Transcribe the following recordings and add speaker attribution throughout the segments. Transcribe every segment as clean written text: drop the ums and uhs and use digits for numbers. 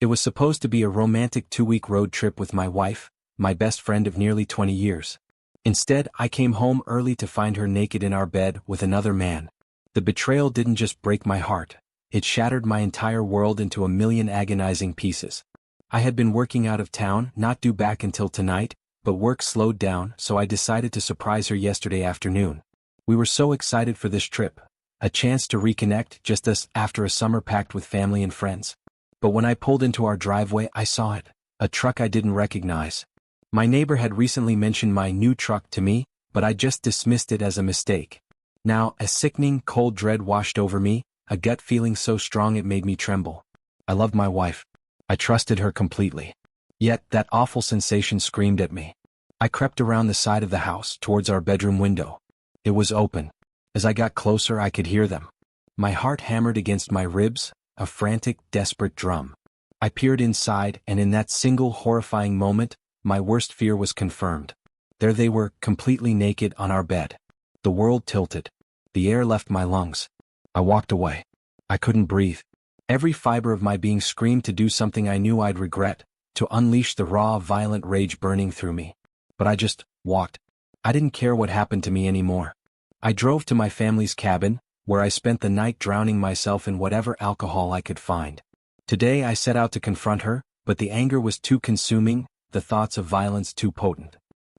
Speaker 1: It was supposed to be a romantic 2-week road trip with my wife, my best friend of nearly 20 years. Instead, I came home early to find her naked in our bed with another man. The betrayal didn't just break my heart, it shattered my entire world into a million agonizing pieces. I had been working out of town, not due back until tonight, but work slowed down, so I decided to surprise her yesterday afternoon. We were so excited for this trip, a chance to reconnect, just us after a summer packed with family and friends. But when I pulled into our driveway, I saw it, a truck I didn't recognize. My neighbor had recently mentioned my new truck to me, but I just dismissed it as a mistake. Now, a sickening, cold dread washed over me, a gut feeling so strong it made me tremble. I loved my wife. I trusted her completely. Yet, that awful sensation screamed at me. I crept around the side of the house, towards our bedroom window. It was open. As I got closer, I could hear them. My heart hammered against my ribs, a frantic, desperate drum. I peered inside, and in that single horrifying moment, my worst fear was confirmed. There they were, completely naked on our bed. The world tilted. The air left my lungs. I walked away. I couldn't breathe. Every fiber of my being screamed to do something I knew I'd regret, to unleash the raw, violent rage burning through me. But I just walked. I didn't care what happened to me anymore. I drove to my family's cabin, where I spent the night drowning myself in whatever alcohol I could find. Today I set out to confront her, but the anger was too consuming, the thoughts of violence too potent.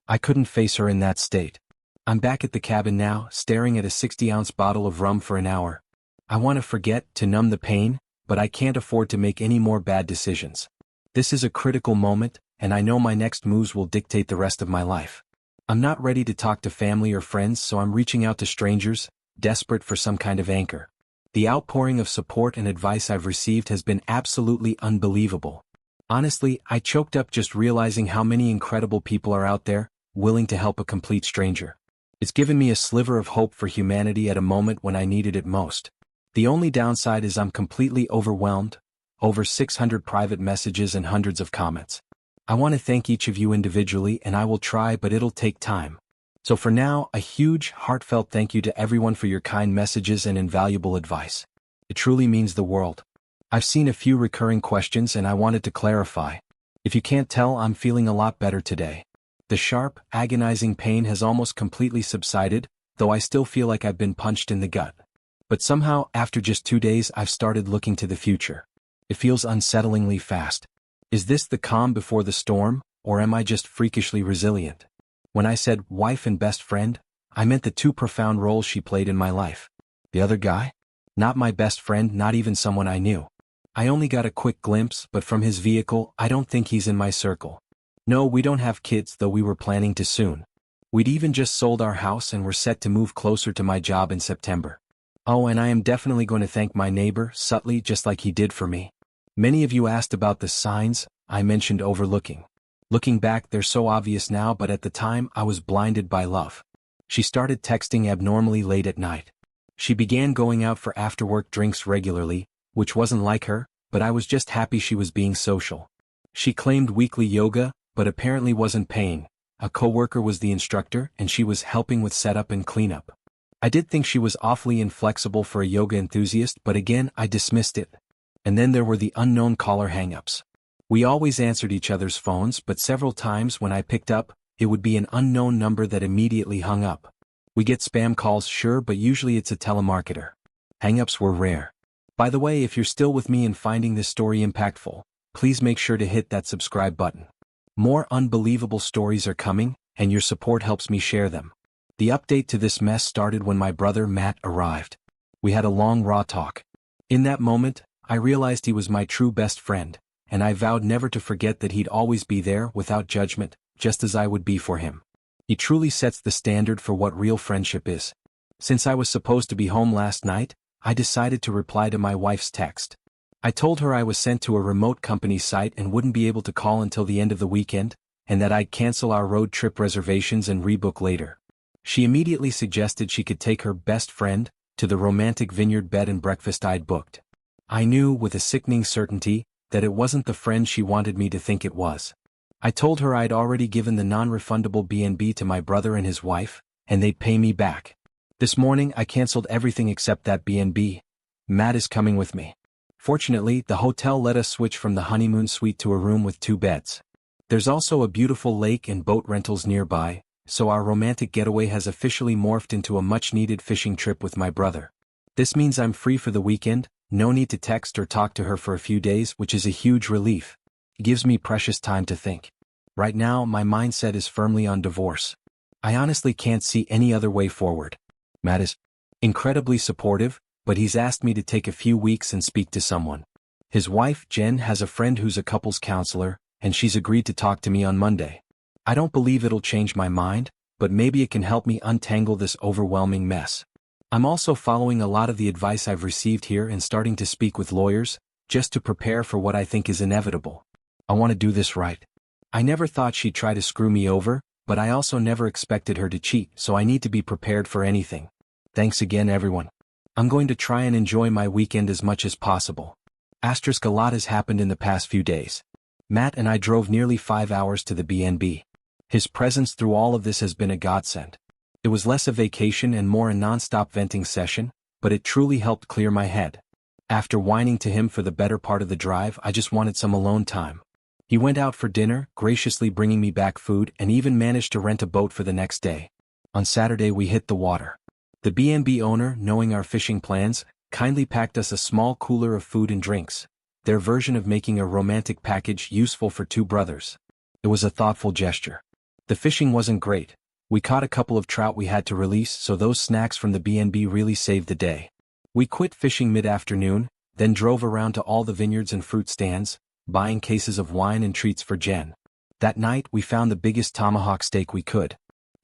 Speaker 1: I couldn't face her in that state. I'm back at the cabin now, staring at a 60-ounce bottle of rum for an hour. I want to forget, to numb the pain, but I can't afford to make any more bad decisions. This is a critical moment, and I know my next moves will dictate the rest of my life. I'm not ready to talk to family or friends, so I'm reaching out to strangers, desperate for some kind of anchor. The outpouring of support and advice I've received has been absolutely unbelievable. Honestly, I choked up just realizing how many incredible people are out there, willing to help a complete stranger. It's given me a sliver of hope for humanity at a moment when I needed it most. The only downside is I'm completely overwhelmed, over 600 private messages and hundreds of comments. I want to thank each of you individually, and I will try, but it'll take time. So for now, a huge, heartfelt thank you to everyone for your kind messages and invaluable advice. It truly means the world. I've seen a few recurring questions and I wanted to clarify. If you can't tell, I'm feeling a lot better today. The sharp, agonizing pain has almost completely subsided, though I still feel like I've been punched in the gut. But somehow, after just 2 days, I've started looking to the future. It feels unsettlingly fast. Is this the calm before the storm, or am I just freakishly resilient? When I said wife and best friend, I meant the two profound roles she played in my life. The other guy? Not my best friend, not even someone I knew. I only got a quick glimpse, but from his vehicle, I don't think he's in my circle. No, we don't have kids, though we were planning to soon. We'd even just sold our house and were set to move closer to my job in September. Oh, and I am definitely going to thank my neighbor, subtly, just like he did for me. Many of you asked about the signs I mentioned overlooking. Looking back, they're so obvious now, but at the time, I was blinded by love. She started texting abnormally late at night. She began going out for after-work drinks regularly, which wasn't like her, but I was just happy she was being social. She claimed weekly yoga, but apparently wasn't paying. A coworker was the instructor, and she was helping with setup and cleanup. I did think she was awfully inflexible for a yoga enthusiast, but again, I dismissed it. And then there were the unknown caller hang-ups. We always answered each other's phones, but several times when I picked up, it would be an unknown number that immediately hung up. We get spam calls, sure, but usually it's a telemarketer. Hang-ups were rare. By the way, if you're still with me and finding this story impactful, please make sure to hit that subscribe button. More unbelievable stories are coming, and your support helps me share them. The update to this mess started when my brother Matt arrived. We had a long, raw talk. In that moment, I realized he was my true best friend, and I vowed never to forget that he'd always be there without judgment, just as I would be for him. He truly sets the standard for what real friendship is. Since I was supposed to be home last night, I decided to reply to my wife's text. I told her I was sent to a remote company site and wouldn't be able to call until the end of the weekend, and that I'd cancel our road trip reservations and rebook later. She immediately suggested she could take her best friend to the romantic vineyard bed and breakfast I'd booked. I knew with a sickening certainty that it wasn't the friend she wanted me to think it was. I told her I'd already given the non-refundable B&B to my brother and his wife, and they'd pay me back. This morning I canceled everything except that B&B. Matt is coming with me. Fortunately, the hotel let us switch from the honeymoon suite to a room with 2 beds. There's also a beautiful lake and boat rentals nearby, so our romantic getaway has officially morphed into a much-needed fishing trip with my brother. This means I'm free for the weekend, no need to text or talk to her for a few days, which is a huge relief. It gives me precious time to think. Right now, my mindset is firmly on divorce. I honestly can't see any other way forward. Matt is incredibly supportive, but he's asked me to take a few weeks and speak to someone. His wife, Jen, has a friend who's a couples counselor, and she's agreed to talk to me on Monday. I don't believe it'll change my mind, but maybe it can help me untangle this overwhelming mess. I'm also following a lot of the advice I've received here and starting to speak with lawyers, just to prepare for what I think is inevitable. I want to do this right. I never thought she'd try to screw me over, but I also never expected her to cheat, so I need to be prepared for anything. Thanks again, everyone. I'm going to try and enjoy my weekend as much as possible. A lot has happened in the past few days. Matt and I drove nearly 5 hours to the B&B. His presence through all of this has been a godsend. It was less a vacation and more a non-stop venting session, but it truly helped clear my head. After whining to him for the better part of the drive, I just wanted some alone time. He went out for dinner, graciously bringing me back food, and even managed to rent a boat for the next day. On Saturday we hit the water. The B&B owner, knowing our fishing plans, kindly packed us a small cooler of food and drinks, their version of making a romantic package useful for 2 brothers. It was a thoughtful gesture. The fishing wasn't great. We caught a couple of trout we had to release, so those snacks from the B&B really saved the day. We quit fishing mid-afternoon, then drove around to all the vineyards and fruit stands, buying cases of wine and treats for Jen. That night we found the biggest tomahawk steak we could.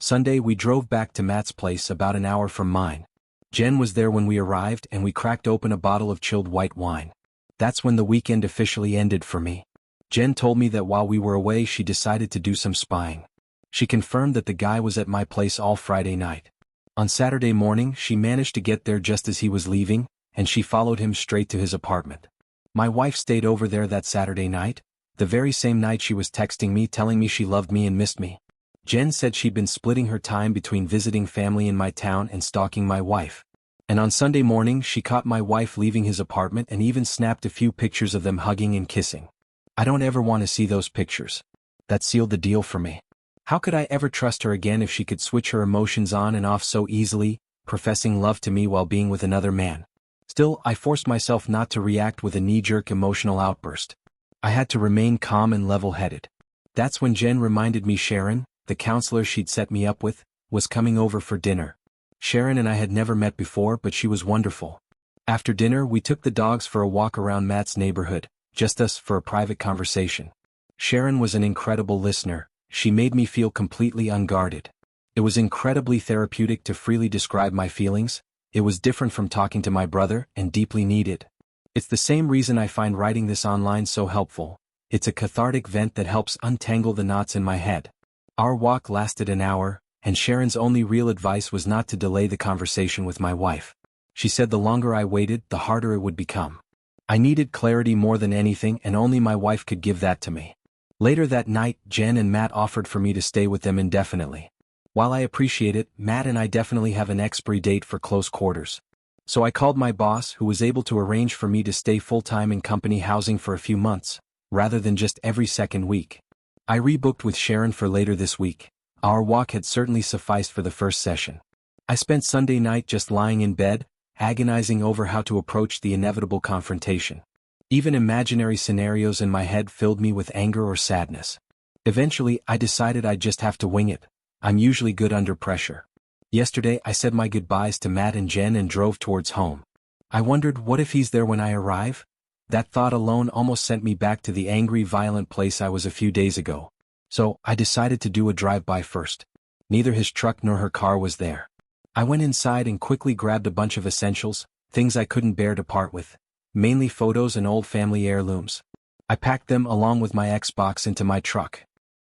Speaker 1: Sunday we drove back to Matt's place about an hour from mine. Jen was there when we arrived and we cracked open a bottle of chilled white wine. That's when the weekend officially ended for me. Jen told me that while we were away she decided to do some spying. She confirmed that the guy was at my place all Friday night. On Saturday morning she managed to get there just as he was leaving, and she followed him straight to his apartment. My wife stayed over there that Saturday night, the very same night she was texting me telling me she loved me and missed me. Jen said she'd been splitting her time between visiting family in my town and stalking my wife. And on Sunday morning she caught my wife leaving his apartment and even snapped a few pictures of them hugging and kissing. I don't ever want to see those pictures. That sealed the deal for me. How could I ever trust her again if she could switch her emotions on and off so easily, professing love to me while being with another man? Still, I forced myself not to react with a knee-jerk emotional outburst. I had to remain calm and level-headed. That's when Jen reminded me Sharon, the counselor she'd set me up with, was coming over for dinner. Sharon and I had never met before, but she was wonderful. After dinner we took the dogs for a walk around Matt's neighborhood, just us for a private conversation. Sharon was an incredible listener. She made me feel completely unguarded. It was incredibly therapeutic to freely describe my feelings. It was different from talking to my brother, and deeply needed. It's the same reason I find writing this online so helpful. It's a cathartic vent that helps untangle the knots in my head. Our walk lasted an hour, and Sharon's only real advice was not to delay the conversation with my wife. She said the longer I waited, the harder it would become. I needed clarity more than anything, and only my wife could give that to me. Later that night, Jen and Matt offered for me to stay with them indefinitely. While I appreciate it, Matt and I definitely have an expiry date for close quarters. So I called my boss, who was able to arrange for me to stay full-time in company housing for a few months, rather than just every second week. I rebooked with Sharon for later this week. Our walk had certainly sufficed for the first session. I spent Sunday night just lying in bed, agonizing over how to approach the inevitable confrontation. Even imaginary scenarios in my head filled me with anger or sadness. Eventually, I decided I'd just have to wing it. I'm usually good under pressure. Yesterday, I said my goodbyes to Matt and Jen and drove towards home. I wondered, what if he's there when I arrive? That thought alone almost sent me back to the angry, violent place I was a few days ago. So, I decided to do a drive-by first. Neither his truck nor her car was there. I went inside and quickly grabbed a bunch of essentials, things I couldn't bear to part with. Mainly photos and old family heirlooms. I packed them along with my Xbox into my truck.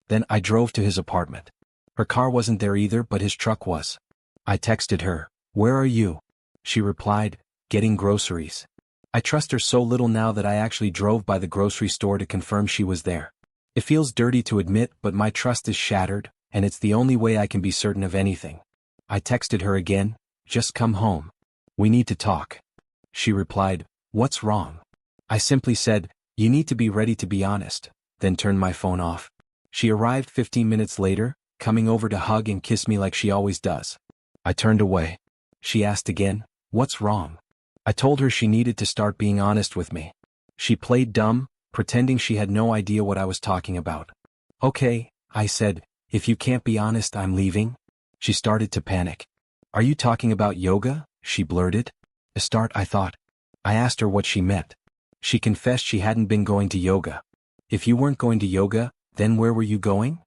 Speaker 1: Then I drove to his apartment. Her car wasn't there either, but his truck was. I texted her, "Where are you?" She replied, "Getting groceries." I trust her so little now that I actually drove by the grocery store to confirm she was there. It feels dirty to admit, but my trust is shattered, and it's the only way I can be certain of anything. I texted her again, "Just come home. We need to talk." She replied, "What's wrong?" I simply said, "You need to be ready to be honest," then turned my phone off. She arrived 15 minutes later, coming over to hug and kiss me like she always does. I turned away. She asked again, "What's wrong?" I told her she needed to start being honest with me. She played dumb, pretending she had no idea what I was talking about. "Okay," I said, "if you can't be honest, I'm leaving." She started to panic. "Are you talking about yoga?" she blurted. A start, I thought. I asked her what she meant. She confessed she hadn't been going to yoga. "If you weren't going to yoga, then where were you going?"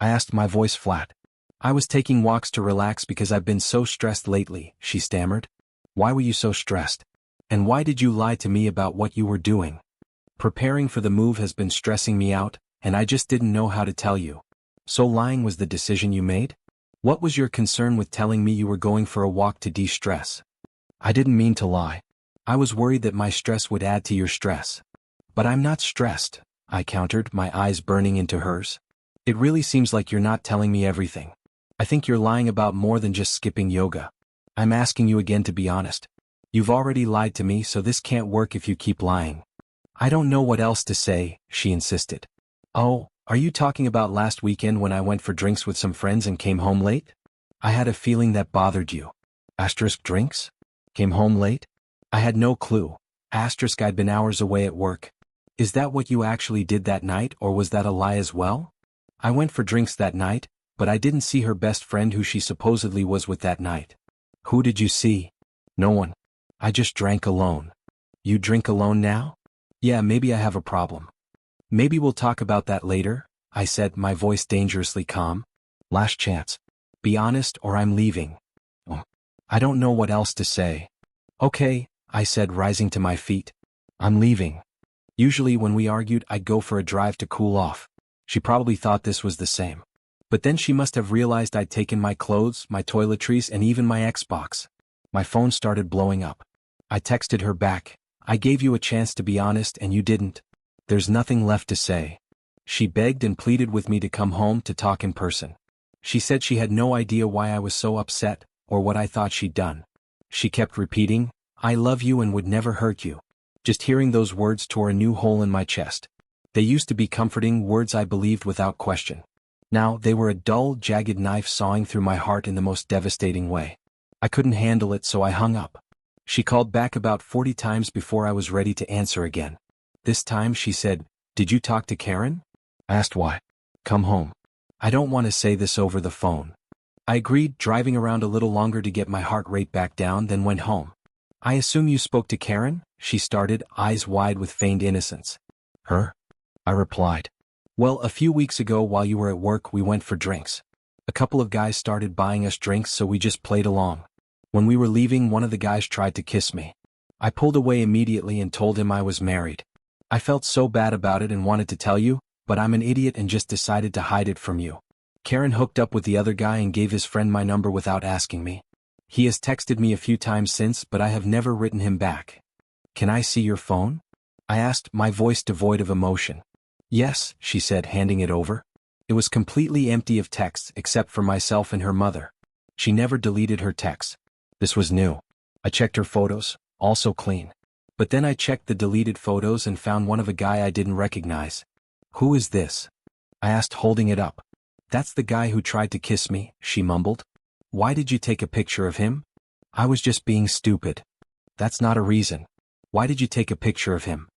Speaker 1: I asked, my voice flat. "I was taking walks to relax because I've been so stressed lately," she stammered. "Why were you so stressed? And why did you lie to me about what you were doing?" "Preparing for the move has been stressing me out, and I just didn't know how to tell you." "So lying was the decision you made? What was your concern with telling me you were going for a walk to de-stress?" "I didn't mean to lie. I was worried that my stress would add to your stress." "But I'm not stressed," I countered, my eyes burning into hers. "It really seems like you're not telling me everything. I think you're lying about more than just skipping yoga. I'm asking you again to be honest. You've already lied to me, so this can't work if you keep lying." "I don't know what else to say," she insisted. "Oh, are you talking about last weekend when I went for drinks with some friends and came home late?" "I had a feeling that bothered you." Drinks? Came home late? I had no clue. I'd been hours away at work. "Is that what you actually did that night, or was that a lie as well?" "I went for drinks that night, but I didn't see her best friend who she supposedly was with that night." "Who did you see?" "No one. I just drank alone." "You drink alone now?" "Yeah, maybe I have a problem." "Maybe we'll talk about that later," I said, my voice dangerously calm. "Last chance. Be honest or I'm leaving." "Oh, I don't know what else to say." "Okay," I said, rising to my feet. "I'm leaving." Usually when we argued, I'd go for a drive to cool off. She probably thought this was the same. But then she must have realized I'd taken my clothes, my toiletries, and even my Xbox. My phone started blowing up. I texted her back, "I gave you a chance to be honest and you didn't. There's nothing left to say." She begged and pleaded with me to come home to talk in person. She said she had no idea why I was so upset, or what I thought she'd done. She kept repeating, "I love you and would never hurt you." Just hearing those words tore a new hole in my chest. They used to be comforting words I believed without question. Now they were a dull, jagged knife sawing through my heart in the most devastating way. I couldn't handle it, so I hung up. She called back about 40 times before I was ready to answer again. This time she said, "Did you talk to Karen?" I asked why. "Come home." "I don't want to say this over the phone." I agreed, driving around a little longer to get my heart rate back down, then went home. "I assume you spoke to Karen?" she started, eyes wide with feigned innocence. "Her?" I replied. "Well, a few weeks ago while you were at work we went for drinks. A couple of guys started buying us drinks, so we just played along. When we were leaving, one of the guys tried to kiss me. I pulled away immediately and told him I was married. I felt so bad about it and wanted to tell you, but I'm an idiot and just decided to hide it from you. Karen hooked up with the other guy and gave his friend my number without asking me. He has texted me a few times since, but I have never written him back." "Can I see your phone?" I asked, my voice devoid of emotion. "Yes," she said, handing it over. It was completely empty of texts except for myself and her mother. She never deleted her texts. This was new. I checked her photos, also clean. But then I checked the deleted photos and found one of a guy I didn't recognize. "Who is this?" I asked, holding it up. "That's the guy who tried to kiss me," she mumbled. "Why did you take a picture of him?" "I was just being stupid." "That's not a reason. Why did you take a picture of him?"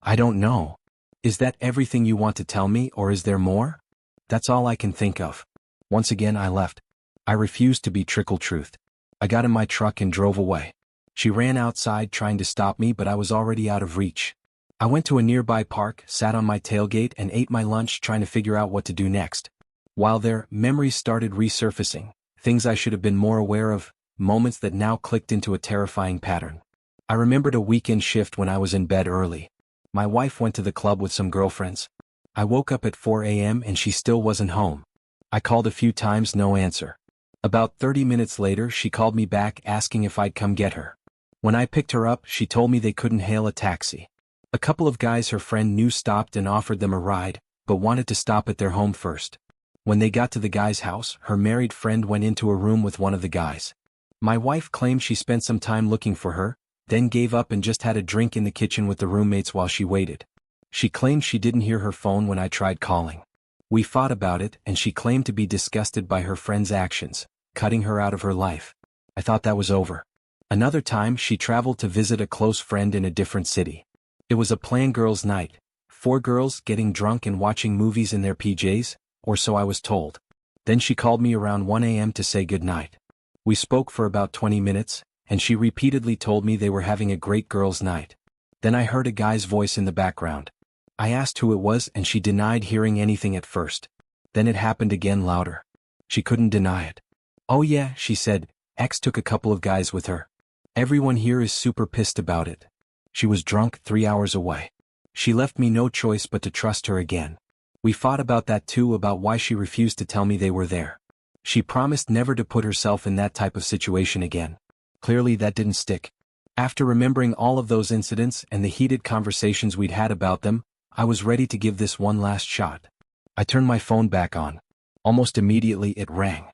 Speaker 1: "I don't know." "Is that everything you want to tell me, or is there more?" "That's all I can think of." Once again I left. I refused to be trickle-truthed. I got in my truck and drove away. She ran outside trying to stop me, but I was already out of reach. I went to a nearby park, sat on my tailgate and ate my lunch, trying to figure out what to do next. While there, memories started resurfacing, things I should have been more aware of, moments that now clicked into a terrifying pattern. I remembered a weekend shift when I was in bed early. My wife went to the club with some girlfriends. I woke up at 4 a.m. and she still wasn't home. I called a few times, no answer. About 30 minutes later she called me back asking if I'd come get her. When I picked her up, she told me they couldn't hail a taxi. A couple of guys her friend knew stopped and offered them a ride, but wanted to stop at their home first. When they got to the guy's house, her married friend went into a room with one of the guys. My wife claimed she spent some time looking for her, then gave up and just had a drink in the kitchen with the roommates while she waited. She claimed she didn't hear her phone when I tried calling. We fought about it, and she claimed to be disgusted by her friend's actions, cutting her out of her life. I thought that was over. Another time she traveled to visit a close friend in a different city. It was a planned girls' night, 4 girls getting drunk and watching movies in their PJs, or so I was told. Then she called me around 1 a.m. to say goodnight. We spoke for about 20 minutes, and she repeatedly told me they were having a great girls' night. Then I heard a guy's voice in the background. I asked who it was and she denied hearing anything at first. Then it happened again louder. She couldn't deny it. "Oh yeah," she said, "X took a couple of guys with her. Everyone here is super pissed about it. She was drunk 3 hours away. She left me no choice but to trust her again." We fought about that too, about why she refused to tell me they were there. She promised never to put herself in that type of situation again. Clearly that didn't stick. After remembering all of those incidents and the heated conversations we'd had about them, I was ready to give this one last shot. I turned my phone back on. Almost immediately it rang.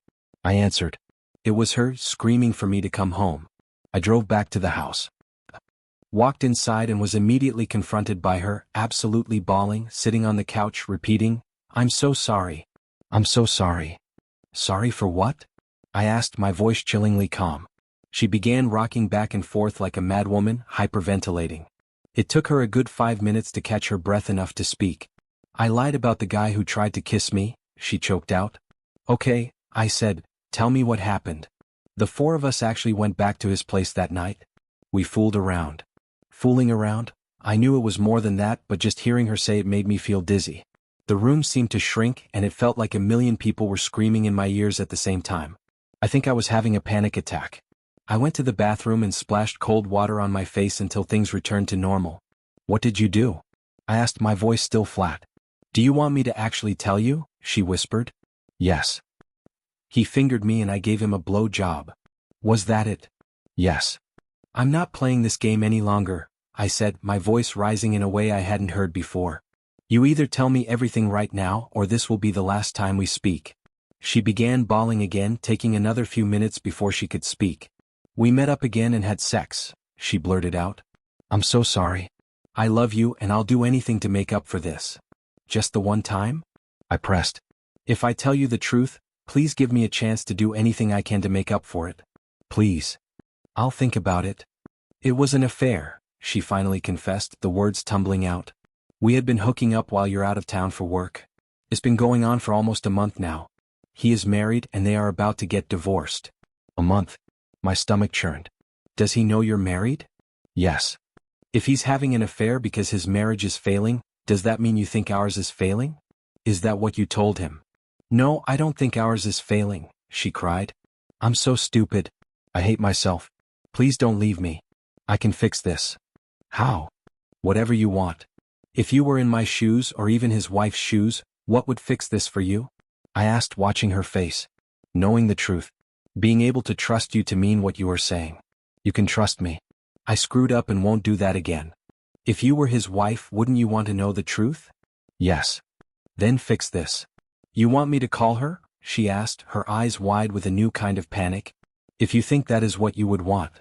Speaker 1: I answered. It was her, screaming for me to come home. I drove back to the house. Walked inside and was immediately confronted by her, absolutely bawling, sitting on the couch repeating, "I'm so sorry. I'm so sorry." "Sorry for what?" I asked, my voice chillingly calm. She began rocking back and forth like a madwoman, hyperventilating. It took her a good 5 minutes to catch her breath enough to speak. "I lied about the guy who tried to kiss me," she choked out. "Okay," I said, "tell me what happened." "The 4 of us actually went back to his place that night. We fooled around." Fooling around? I knew it was more than that, but just hearing her say it made me feel dizzy. The room seemed to shrink and it felt like a million people were screaming in my ears at the same time. I think I was having a panic attack. I went to the bathroom and splashed cold water on my face until things returned to normal. "What did you do?" I asked, my voice still flat. "Do you want me to actually tell you?" she whispered. "Yes." He fingered me and I gave him a blow job. "Was that it?" "Yes." "I'm not playing this game any longer," I said, my voice rising in a way I hadn't heard before. "You either tell me everything right now or this will be the last time we speak." She began bawling again, taking another few minutes before she could speak. "We met up again and had sex," she blurted out. "I'm so sorry. I love you and I'll do anything to make up for this." "Just the one time?" I pressed. "If I tell you the truth, please give me a chance to do anything I can to make up for it. Please." "I'll think about it." "It was an affair," she finally confessed, the words tumbling out. "We had been hooking up while you're out of town for work. It's been going on for almost a month now. He is married and they are about to get divorced." "A month?" My stomach churned. "Does he know you're married?" "Yes." "If he's having an affair because his marriage is failing, does that mean you think ours is failing? Is that what you told him?" "No, I don't think ours is failing," she cried. "I'm so stupid. I hate myself. Please don't leave me. I can fix this." "How?" "Whatever you want. If you were in my shoes or even his wife's shoes, what would fix this for you?" I asked, watching her face. "Knowing the truth. Being able to trust you to mean what you are saying. You can trust me. I screwed up and won't do that again. If you were his wife, wouldn't you want to know the truth?" "Yes." "Then fix this." "You want me to call her?" she asked, her eyes wide with a new kind of panic. "If you think that is what you would want."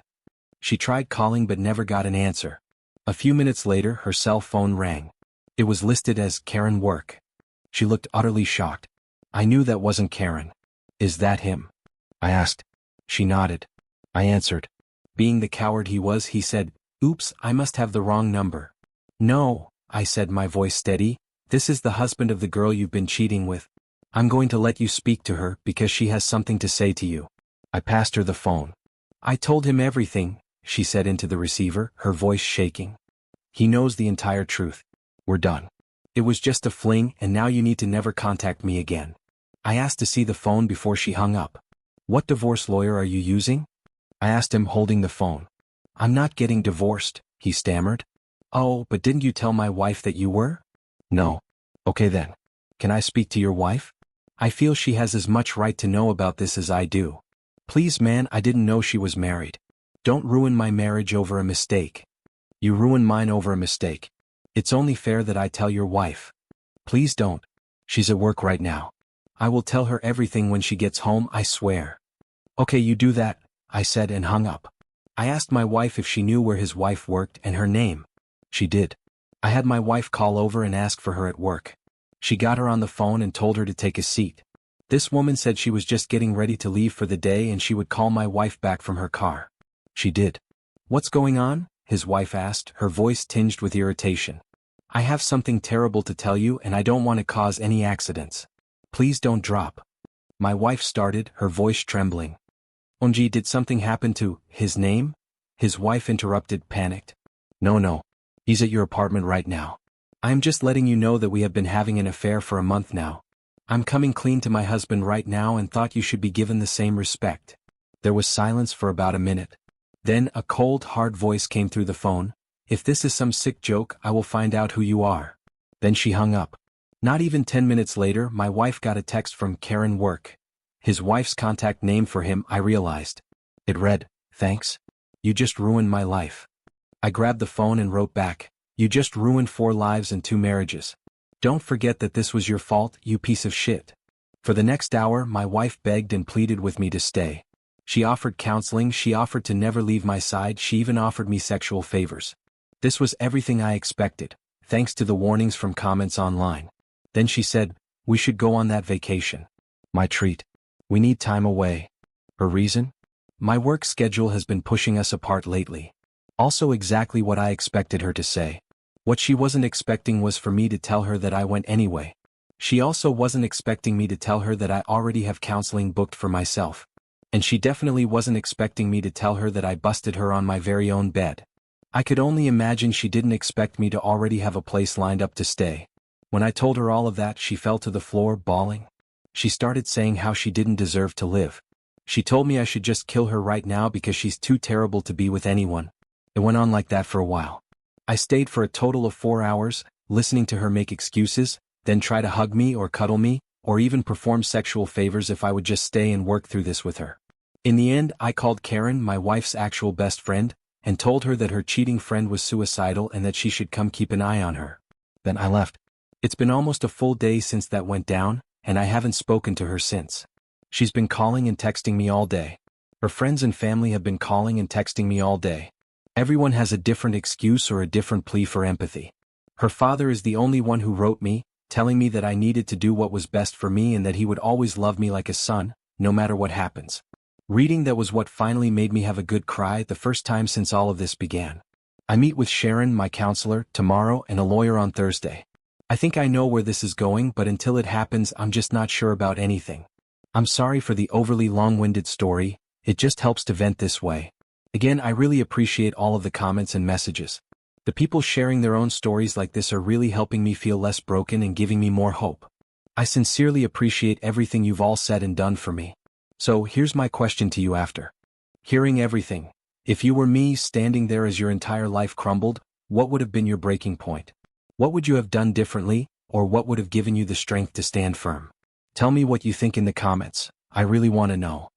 Speaker 1: She tried calling but never got an answer. A few minutes later her cell phone rang. It was listed as Karen Work. She looked utterly shocked. I knew that wasn't Karen. "Is that him?" I asked. She nodded. I answered. Being the coward he was, he said, "Oops, I must have the wrong number." "No," I said, my voice steady, "this is the husband of the girl you've been cheating with. I'm going to let you speak to her because she has something to say to you." I passed her the phone. "I told him everything," she said into the receiver, her voice shaking. "He knows the entire truth. We're done. It was just a fling and now you need to never contact me again." I asked to see the phone before she hung up. "What divorce lawyer are you using?" I asked him, holding the phone. "I'm not getting divorced," he stammered. "Oh, but didn't you tell my wife that you were?" "No." "Okay then. Can I speak to your wife? I feel she has as much right to know about this as I do." "Please man, I didn't know she was married. Don't ruin my marriage over a mistake." "You ruined mine over a mistake. It's only fair that I tell your wife." "Please don't. She's at work right now. I will tell her everything when she gets home, I swear." "Okay, you do that," I said and hung up. I asked my wife if she knew where his wife worked and her name. She did. I had my wife call over and ask for her at work. She got her on the phone and told her to take a seat. This woman said she was just getting ready to leave for the day and she would call my wife back from her car. She did. What's going on? His wife asked, her voice tinged with irritation. I have something terrible to tell you and I don't want to cause any accidents. Please don't drop. My wife started, her voice trembling. Onji, did something happen to his name? His wife interrupted, panicked. No. He's at your apartment right now. I'm just letting you know that we have been having an affair for a month now. I'm coming clean to my husband right now and thought you should be given the same respect. There was silence for about a minute. Then a cold, hard voice came through the phone. If this is some sick joke, I will find out who you are. Then she hung up. Not even 10 minutes later, my wife got a text from Karen Work. His wife's contact name for him, I realized. It read, "Thanks. You just ruined my life." I grabbed the phone and wrote back, "You just ruined 4 lives and 2 marriages. Don't forget that this was your fault, you piece of shit." For the next hour, my wife begged and pleaded with me to stay. She offered counseling, she offered to never leave my side, she even offered me sexual favors. This was everything I expected, thanks to the warnings from comments online. Then she said, "We should go on that vacation." My treat. "We need time away." Her reason? "My work schedule has been pushing us apart lately." Also exactly what I expected her to say. What she wasn't expecting was for me to tell her that I went anyway. She also wasn't expecting me to tell her that I already have counseling booked for myself. And she definitely wasn't expecting me to tell her that I busted her on my very own bed. I could only imagine she didn't expect me to already have a place lined up to stay. When I told her all of that, she fell to the floor bawling. She started saying how she didn't deserve to live. She told me I should just kill her right now because she's too terrible to be with anyone. It went on like that for a while. I stayed for a total of 4 hours, listening to her make excuses, then try to hug me or cuddle me, or even perform sexual favors if I would just stay and work through this with her. In the end, I called Karen, my wife's actual best friend, and told her that her cheating friend was suicidal and that she should come keep an eye on her. Then I left. It's been almost a full day since that went down, and I haven't spoken to her since. She's been calling and texting me all day. Her friends and family have been calling and texting me all day. Everyone has a different excuse or a different plea for empathy. Her father is the only one who wrote me, telling me that I needed to do what was best for me and that he would always love me like a son, no matter what happens. Reading that was what finally made me have a good cry, the first time since all of this began. I meet with Sharon, my counselor, tomorrow and a lawyer on Thursday. I think I know where this is going, but until it happens, I'm just not sure about anything. I'm sorry for the overly long-winded story, it just helps to vent this way. Again, I really appreciate all of the comments and messages. The people sharing their own stories like this are really helping me feel less broken and giving me more hope. I sincerely appreciate everything you've all said and done for me. So here's my question to you after hearing everything. If you were me standing there as your entire life crumbled, what would have been your breaking point? What would you have done differently, or what would have given you the strength to stand firm? Tell me what you think in the comments. I really want to know.